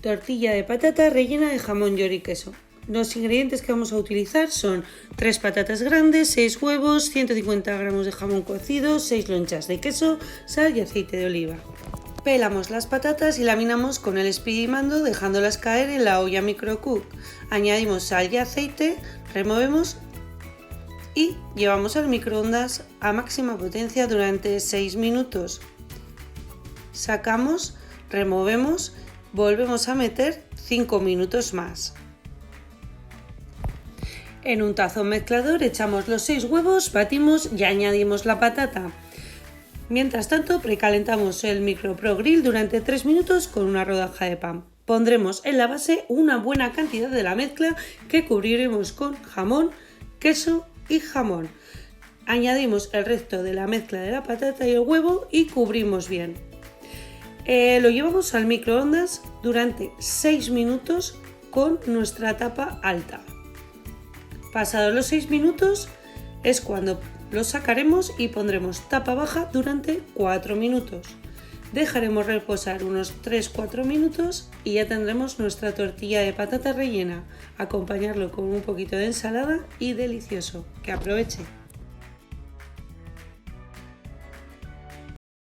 Tortilla de patata rellena de jamón york y queso. Los ingredientes que vamos a utilizar son 3 patatas grandes, 6 huevos, 150 gramos de jamón cocido, 6 lonchas de queso, sal y aceite de oliva. Pelamos las patatas y laminamos con el espidimando dejándolas caer en la olla microcook. Añadimos sal y aceite, removemos y llevamos al microondas a máxima potencia durante 6 minutos. Sacamos, removemos, volvemos a meter 5 minutos más. En un tazón mezclador echamos los 6 huevos, batimos y añadimos la patata. Mientras tanto, precalentamos el microprogrill durante 3 minutos con una rodaja de pan. Pondremos en la base una buena cantidad de la mezcla que cubriremos con jamón, queso y jamón. Añadimos el resto de la mezcla de la patata y el huevo y cubrimos bien. Lo llevamos al microondas durante 6 minutos con nuestra tapa alta. Pasados los 6 minutos es cuando lo sacaremos y pondremos tapa baja durante 4 minutos. Dejaremos reposar unos 3-4 minutos y ya tendremos nuestra tortilla de patata rellena. Acompañarlo con un poquito de ensalada y delicioso. ¡Que aproveche!